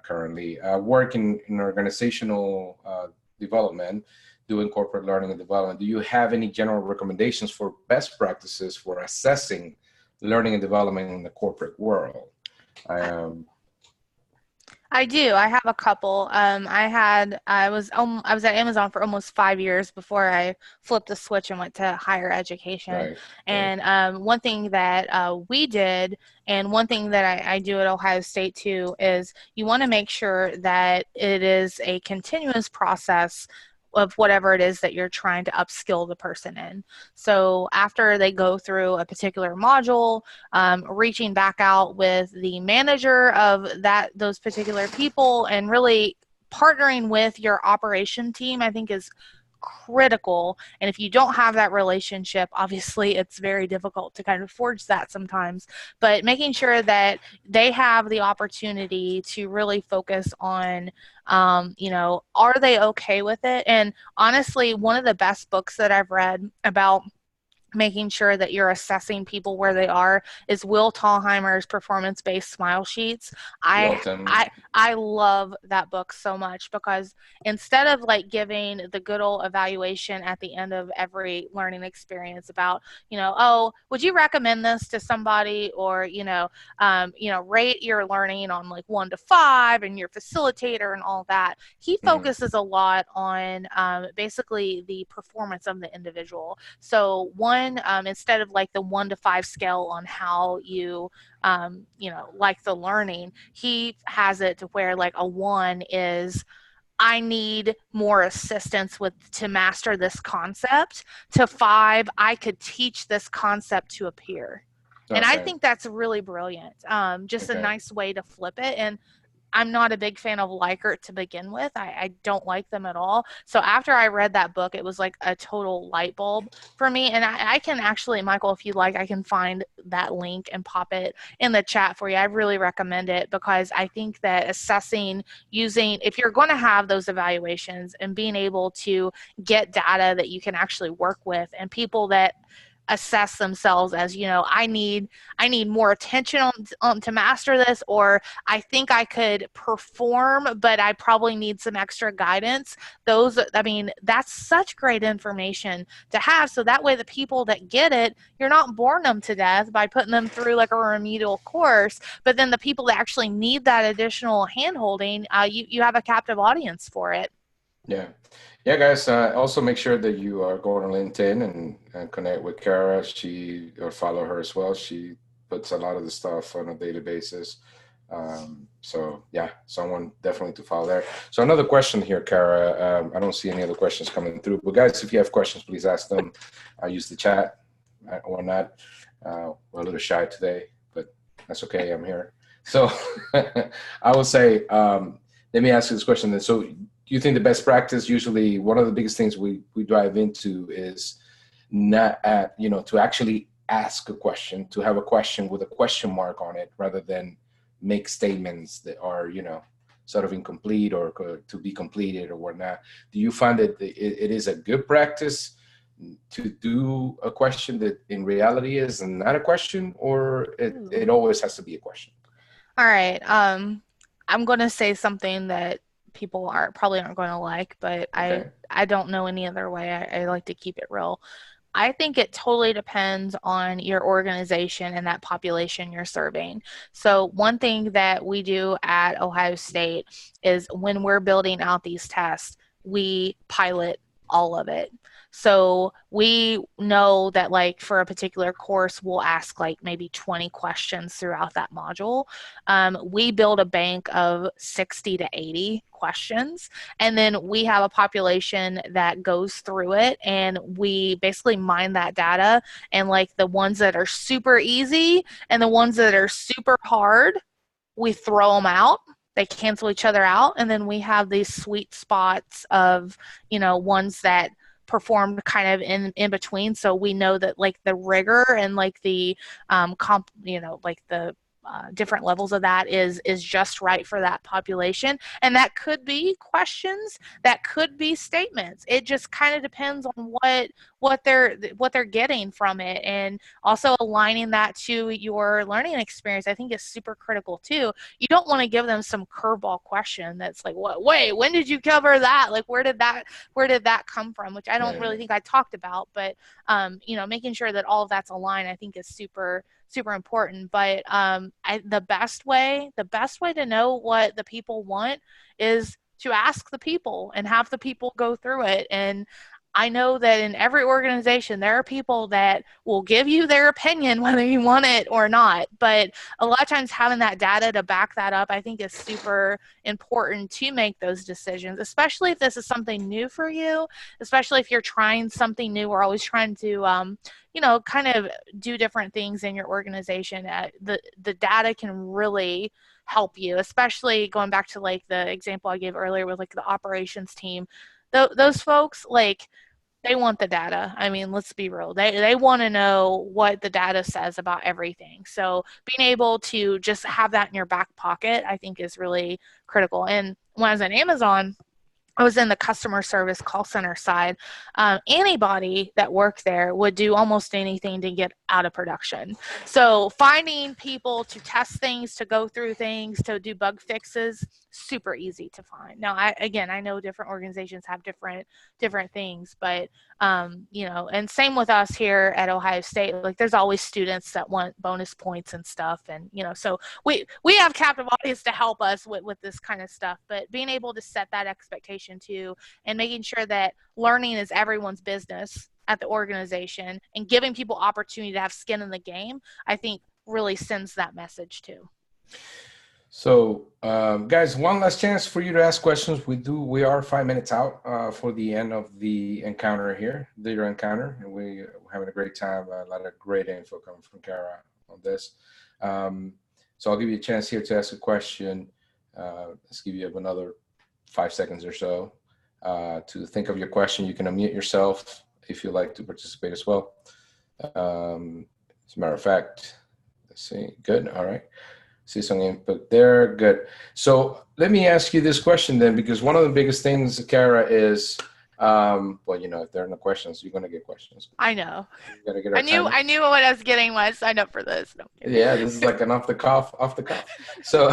currently. Work in organizational development, doing corporate learning and development. Do you have any general recommendations for best practices for assessing learning and development in the corporate world? I do. I have a couple. I was at Amazon for almost 5 years before I flipped the switch and went to higher education. Right. And one thing that we did, and one thing that I do at Ohio State too, is you want to make sure that it is a continuous process of whatever it is that you're trying to upskill the person in. So after they go through a particular module, reaching back out with the manager of those particular people and really partnering with your operation team, I think is critical. And if you don't have that relationship, obviously it's very difficult to kind of forge that sometimes, but making sure that they have the opportunity to really focus on are they okay with it? And honestly, one of the best books that I've read about making sure that you're assessing people where they are is Will Tallheimer's Performance-Based Smile Sheets. I love that book so much because instead of like giving the good old evaluation at the end of every learning experience about, oh, would you recommend this to somebody, or, rate your learning on like 1 to 5 and your facilitator and all that. He focuses a lot on basically the performance of the individual. So instead of like the 1 to 5 scale on how you like the learning, he has it to where like a 1 is, I need more assistance to master this concept, to 5, I could teach this concept to a peer. Okay. And I think that's really brilliant. Just a nice way to flip it. And I'm not a big fan of Likert to begin with. I don't like them at all. So after I read that book, it was like a total light bulb for me. And I can actually, Michael, if you'd like, I can find that link and pop it in the chat for you. I really recommend it because I think that assessing, if you're going to have those evaluations and being able to get data that you can actually work with, and people that assess themselves as, I need more attention on to master this, or I think I could perform, but I probably need some extra guidance. That's such great information to have. So that way the people that get it, you're not boring them to death by putting them through like a remedial course, but then the people that actually need that additional hand-holding, you have a captive audience for it. Yeah, guys, also make sure that you are going on LinkedIn and connect with Cara. Or follow her as well. She puts a lot of the stuff on a daily basis. So yeah, someone definitely to follow there. So another question here, Cara. I don't see any other questions coming through, but guys, if you have questions, please ask them. I use the chat or not. We're a little shy today, but that's okay. I'm here. So I would say, let me ask you this question then. So do you think the best practice, usually one of the biggest things we dive into is not to actually ask a question, to have a question with a question mark on it, rather than make statements that are, sort of incomplete or to be completed or whatnot. Do you find that it is a good practice to do a question that in reality is not a question, or it always has to be a question? All right. I'm going to say something that people probably aren't going to like, but Okay. I don't know any other way. I like to keep it real. I think it totally depends on your organization and that population you're serving. So one thing that we do at Ohio State is when we're building out these tests, we pilot all of it. So we know that like for a particular course, we'll ask like maybe 20 questions throughout that module. We build a bank of 60 to 80 questions, and then we have a population that goes through it, and we basically mine that data, and like the ones that are super easy and the ones that are super hard, we throw them out. They cancel each other out, and then we have these sweet spots of ones that performed kind of in between, so we know that like the rigor and like the like the different levels of that is just right for that population. And that could be questions, that could be statements. It just kind of depends on what they're getting from it, and also aligning that to your learning experience, I think, is super critical too. You don't want to give them some curveball question that's like, what, wait, when did you cover that? Like, where did that come from? Which I don't really think I talked about, but making sure that all of that's aligned, I think, is super important. But the best way to know what the people want is to ask the people and have the people go through it. And I know that in every organization, there are people that will give you their opinion whether you want it or not. But a lot of times having that data to back that up, I think, is super important to make those decisions, especially if this is something new for you, especially if you're trying something new. We're always trying to, kind of do different things in your organization. The data can really help you, especially going back to like the example I gave earlier with like the operations team. Those folks, like, they want the data. I mean, let's be real. They want to know what the data says about everything. So being able to just have that in your back pocket, I think, is really critical. And when I was at Amazon, I was in the customer service call center side. Anybody that worked there would do almost anything to get out of production. So finding people to test things, to go through things, to do bug fixes, super easy to find. Now, I know different organizations have different things, but and same with us here at Ohio State. Like, there's always students that want bonus points and stuff, and so we have captive audience to help us with this kind of stuff. But being able to set that expectation too, and making sure that learning is everyone's business at the organization, and giving people opportunity to have skin in the game, I think, really sends that message too. So, guys, one last chance for you to ask questions. We are 5 minutes out for the end of the encounter here, your encounter, and we're having a great time. A lot of great info coming from Cara on this. So I'll give you a chance here to ask a question. Let's give you another 5 seconds or so to think of your question. You can unmute yourself if you'd like to participate as well. As a matter of fact, let's see. Good. All right. See some input there. Good. So let me ask you this question then, because one of the biggest things, Cara, is, if there are no questions, you're going to get questions. I know. You gotta get I knew what I was getting when I signed up for this. No, yeah, this is like an off the cuff. So,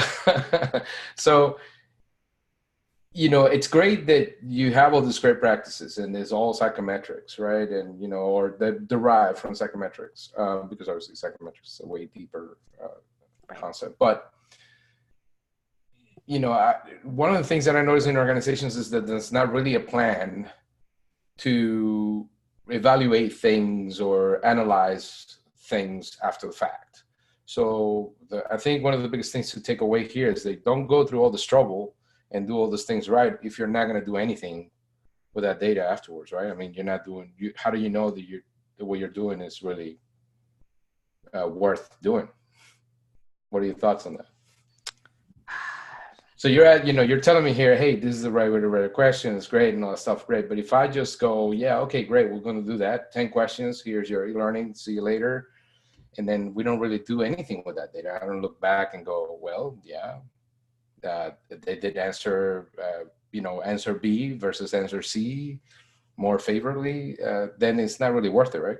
it's great that you have all these great practices, and it's all psychometrics, right? And, or that derive from psychometrics, because obviously psychometrics is a way deeper concept. But, one of the things that I notice in organizations is that there's not really a plan to evaluate things or analyze things after the fact. So I think one of the biggest things to take away here is they don't go through all this trouble and do all these things right if you're not going to do anything with that data afterwards, right? I mean, you're not doing. How do you know that what you're doing is really worth doing. What are your thoughts on that? So you're telling me here, hey, this is the right way to write a question. It's great and all that stuff, great. But if I just go, yeah, okay, great, we're going to do that. 10 questions. Here's your e-learning. See you later. And then we don't really do anything with that data. I don't look back and go, well, yeah, they did answer, answer B versus answer C more favorably. Then it's not really worth it, right?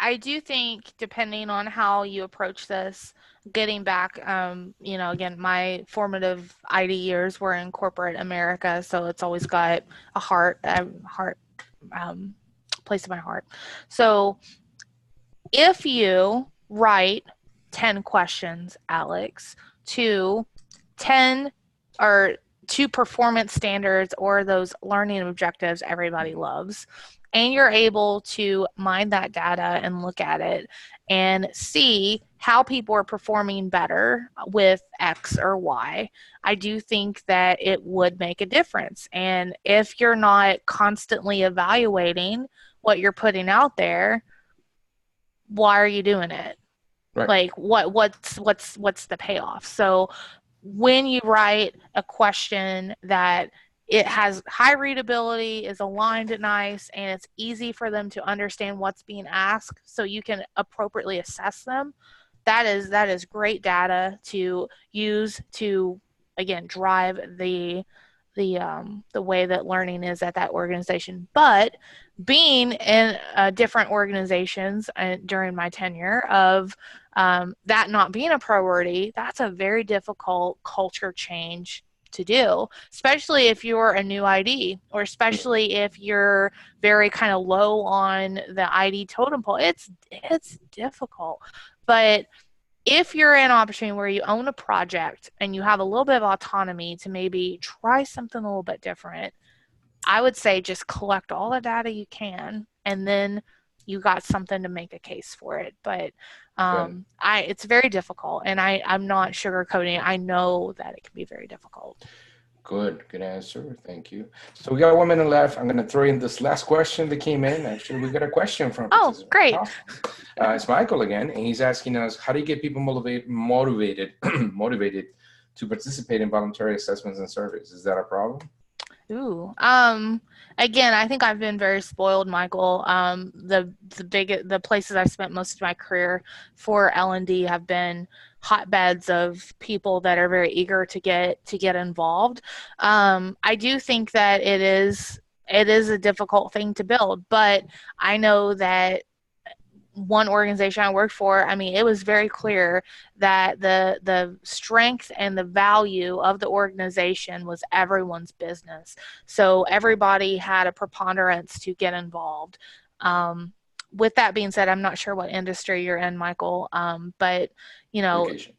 I do think, depending on how you approach this, getting back, again, my formative ID years were in corporate America, so it's always got a place in my heart. So if you write 10 questions, Alex, to 10 or to performance standards or those learning objectives everybody loves, and you're able to mine that data and look at it and see how people are performing better with X or Y, I do think that it would make a difference. And if you're not constantly evaluating what you're putting out there, why are you doing it? Right. Like what's the payoff? So when you write a question that it has high readability, is aligned nice, and it's easy for them to understand what's being asked so you can appropriately assess them, that is great data to use to, again, drive the way that learning is at that organization. But being in different organizations during my tenure of that not being a priority, that's a very difficult culture change to do, especially if you're a new ID, or especially if you're very kind of low on the ID totem pole. It's difficult. But if you're in an opportunity where you own a project and you have a little bit of autonomy to maybe try something a little bit different, I would say just collect all the data you can, and then you got something to make a case for it. But it's very difficult, and I'm not sugarcoating it. I know that it can be very difficult. Good answer. Thank you. So we got 1 minute left. I'm going to throw in this last question that came in. Actually, we got a question from great. Awesome. It's Michael again, and he's asking us, how do you get people motivated to participate in voluntary assessments and surveys? Is that a problem? Ooh. Again, I think I've been very spoiled, Michael. The places I've spent most of my career for L&D have been hotbeds of people that are very eager to get involved. I do think that it is a difficult thing to build, but I know that one organization I worked for, I mean, it was very clear that the strength and the value of the organization was everyone's business. So everybody had a preponderance to get involved. With that being said, I'm not sure what industry you're in, Michael, but Education.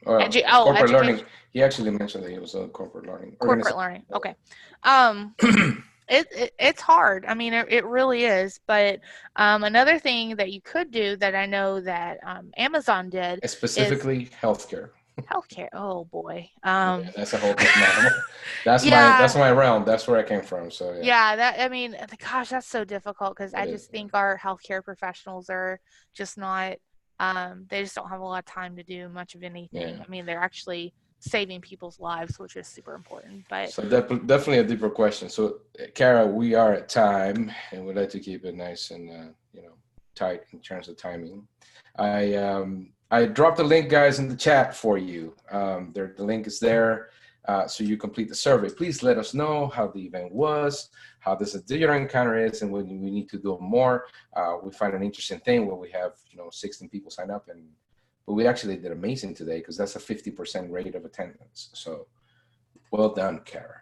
Corporate learning. He actually mentioned that he was a corporate learning. Corporate learning. Okay. It's hard. I mean, it really is. But another thing that you could do that I know that Amazon did specifically healthcare. Healthcare. Oh boy. That's a whole different animal. That's my realm. That's where I came from. So gosh, that's so difficult because I just think our healthcare professionals are just not. They just don't have a lot of time to do much of anything. Yeah. I mean, they're actually saving people's lives, which is super important. But so definitely a deeper question. So, Cara, we are at time, and we'd like to keep it nice and tight in terms of timing. I dropped the link, guys, in the chat for you. The link is there, so you complete the survey. Please let us know how the event was, how this digital encounter is, and when we need to do more. We find an interesting thing where we have 16 people sign up, but we actually did amazing today because that's a 50% rate of attendance. So well done, Cara.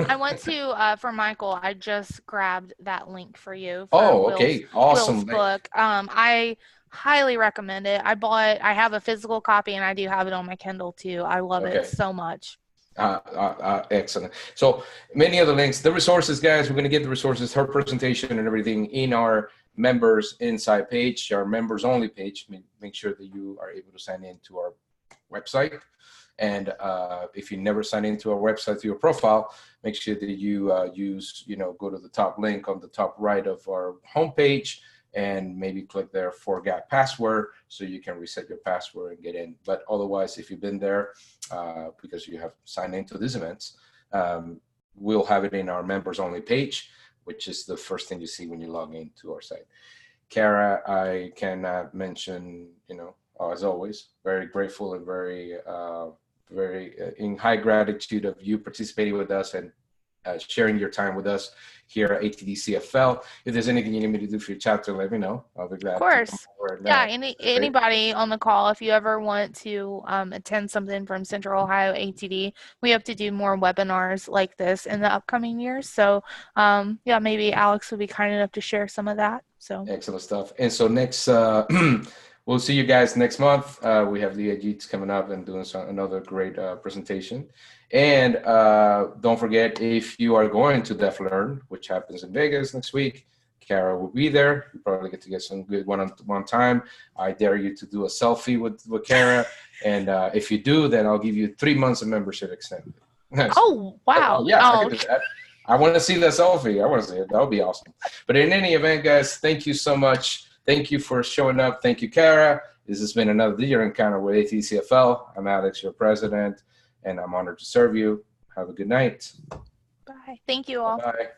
I want to, for Michael, I just grabbed that link for you. Okay. Awesome. Will's book. I highly recommend it. I have a physical copy and I do have it on my Kindle too. I love it so much. Excellent. So many of the links, the resources, guys, we're going to get the resources, her presentation and everything in our members inside page, our members only page. Make sure that you are able to sign into our website. And if you never sign into our website through your profile, make sure that you go to the top link on the top right of our homepage and maybe click there forgot password so you can reset your password and get in. But otherwise, if you've been there because you have signed into these events, we'll have it in our members only page, which is the first thing you see when you log into our site. Cara, I cannot mention, as always, very grateful and very in high gratitude of you participating with us and sharing your time with us here at ATDCFL. If there's anything you need me to do for your chapter, let me know. I'll be glad. Of course. Yeah, anybody on the call, if you ever want to attend something from Central Ohio ATD, we hope to do more webinars like this in the upcoming years. So yeah, maybe Alex will be kind enough to share some of that. So excellent stuff. And so next, we'll see you guys next month. We have Leah Jeets coming up and doing another great presentation. And don't forget, if you are going to Def Learn, which happens in Vegas next week, Cara will be there. You probably get to get some good one-on-one time. I dare you to do a selfie with Cara. And if you do, then I'll give you 3 months of membership extended. Oh, wow. Yeah, I can do that. I want to see that selfie. I want to see it. That would be awesome. But in any event, guys, thank you so much. Thank you for showing up. Thank you, Cara. This has been another Your Encounter with ATDCFL. I'm Alex, your president, and I'm honored to serve you. Have a good night. Bye. Thank you all. Bye.